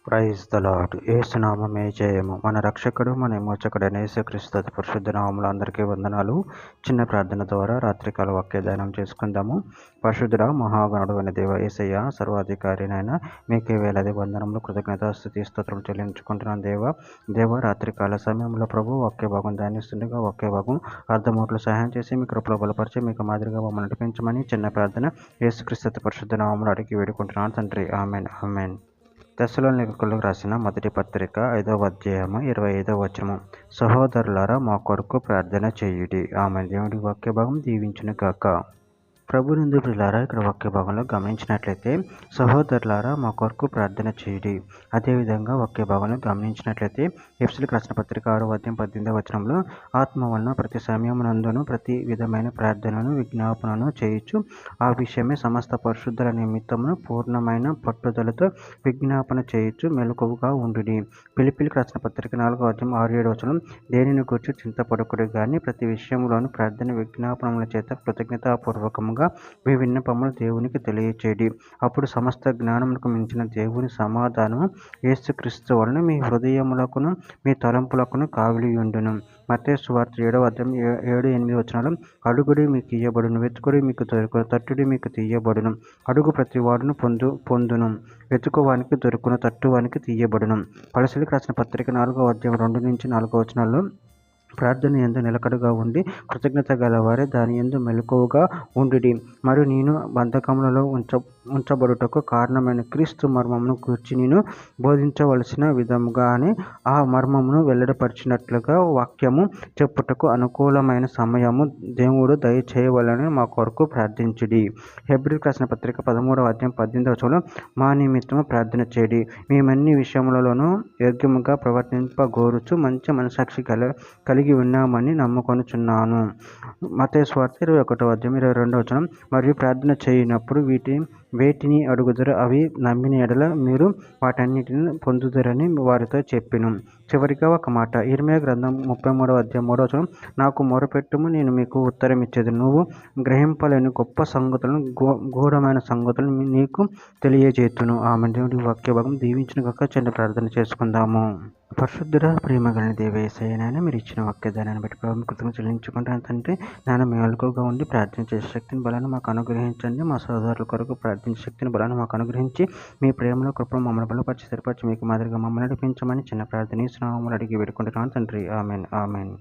Praise the lord. యేసునామమే జయము. మన రక్షకుడు మన విమోచకుడైన యేసుక్రీస్తు అతి పరిశుద్ధ నామములో అందరికీ వందనాలు. చిన్న ప్రార్థన ద్వారా రాత్రికాల వాక్య ధ్యానం చేసుకుందాము. పరిశుద్ధుడ మహాగణుడు అనే దేవ యేసయ్య, సర్వాధికారినైనా మీకే వేలాది వందనములు, కృతజ్ఞత, స్తుతి, స్తోత్రం చెల్లించుకుంటున్నాను. దేవ రాత్రికాల సమయంలో ప్రభు వాక్య భాగం ధ్యానిస్తుండగా వాక్య భాగం అర్థమూట్లు సహాయం చేసి మీ కృపలో బలపరిచి మీకు మాదిరిగా మమ్మల్ని నడిపించమని చిన్న ప్రార్థన యేసుక్రీస్తు అతి పరిశుద్ధ నామములో అడిగి వేడుకుంటున్నాను తండ్రి. Amen amen. తెస్సలోనికయులకు రాసిన మొదటి పత్రిక 5వ అధ్యాయము 25వ వచనము. సహోదరులారా, మా కొరకు ప్రార్థన చేయుడి. ఆమెన్. దేవుడి వాక్య భాగం దీవించును గాక. ప్రభునందు ప్రియులారా, ఇక్కడ వాక్య భాగంలో గమనించినట్లయితే సహోదరులారా మా కొరకు ప్రార్థన చేయుడి. అదేవిధంగా వాక్య భాగంలో గమనించినట్లయితే ఎఫెసీయులకు రాసిన పత్రిక 6వ అధ్యాయం 18వ వచనంలో ఆత్మ వలన ప్రతి సమయమునందును ప్రతి విధమైన ప్రార్థనను విజ్ఞాపనను చేయొచ్చు. ఆ విషయమే సమస్త పరిశుద్ధుల నిమిత్తమును పూర్ణమైన పట్టుదలతో విజ్ఞాపన చేయొచ్చు. మెలకువగా ఉండుడి. ఫిలిప్పీయులకు రాసిన పత్రిక 4వ అధ్యాయం 6-7 వచనం. దేనిని గురించి చింతపడకుడి గాని ప్రతి విషయంలోనూ ప్రార్థన విజ్ఞాపనముల చేత కృతజ్ఞతాపూర్వకముగా మీ విన్నపములు దేవునికి తెలియచేయండి. అప్పుడు సమస్త జ్ఞానములకు మించిన దేవుని సమాధానము యేసుక్రీస్తు వలన మీ హృదయములకును మీ తలంపులకును కావలియుండును. మత్తయి సువార్త 7వ అధ్యాయం 7-8 వచనాలు. అడుగుడి మీకు ఇయ్యబడును, వెతుకుడి మీకు దొరుకును, తట్టుడి మీకు తీయబడును. అడుగు ప్రతి వాడును పొందును, వెతుకువానికి దొరుకును, తట్టువానికి తీయబడును. కొలస్సీయులకు రాసిన పత్రిక 4వ అధ్యాయం 2-4 వచనాల్లో ప్రార్థన యందు నిలకడగా ఉండి కృతజ్ఞత గలవారే దాని యందు మెలకువగా ఉండుడి. మరియు నేను బంధకములలో ఉంచబడుటకు కారణమైన క్రీస్తు మర్మమును గూర్చి నేను బోధించవలసిన విధముగానే ఆ మర్మమును వెల్లడిపరిచినట్లుగా వాక్యము చెప్పుటకు అనుకూలమైన సమయము దేవుడు దయచేయవలనని మా కొరకు ప్రార్థించుడి. హెబ్రీయులకు రాసిన పత్రిక 13వ అధ్యాయం 18వ వచనంలో మా నిమిత్తము ప్రార్థన చేయుడి. మేమన్ని విషయములలోనూ యోగ్యముగా ప్రవర్తింపగోరుచు మంచి మనసాక్షి కలిగి ఉన్నామని నమ్ముకొనుచున్నాను. మత్తయి సువార్త 21వ అధ్యాయం 22వ వచనం. మరియు ప్రార్థన చేయనప్పుడు వేటిని అడుగుదురో అవి నమ్మిన ఎడల మీరు వాటన్నిటిని పొందుదురని వారితో చెప్పెను. చివరిగా ఒక మాట, ఇర్మీయా గ్రంథం 33వ అధ్యాయం 3వ వచనం. నాకు మొరపెట్టుము, నేను మీకు ఉత్తరం ఇచ్చేదను. నువ్వు గ్రహింపలేని గొప్ప సంగతులను, గూఢమైన సంగతులను నీకు తెలియజేతును. ఆమె. దేవుడి వాక్య భాగం దీవించిన గాక. చిన్న ప్రార్థన చేసుకుందాము. పరిశుద్ధుడ ప్రేమగలని దేవ యేసయ్యనైనా మీరు ఇచ్చిన వాక్యదానాన్ని బట్టి ప్రభు కృతజ్ఞతలు చెల్లించుకుంటాను తండ్రి. నాన్న మెలకువగా ఉండి ప్రార్థించే శక్తిని బలాన్ని మాకు అనుగ్రహించండి. మా సోదరుల కొరకు ప్రార్థించే శక్తిని బలాన్ని మాకు అనుగ్రహించి మీ ప్రేమలో కృపను మమ్మల్ని బలపరిచి స్థిరపరిచి మీకు మాదిరిగా మమ్మల్ని నడిపించమని చిన్న ప్రార్థన అడిగి వేడుకుంటున్నాను తండ్రి. Amen amen.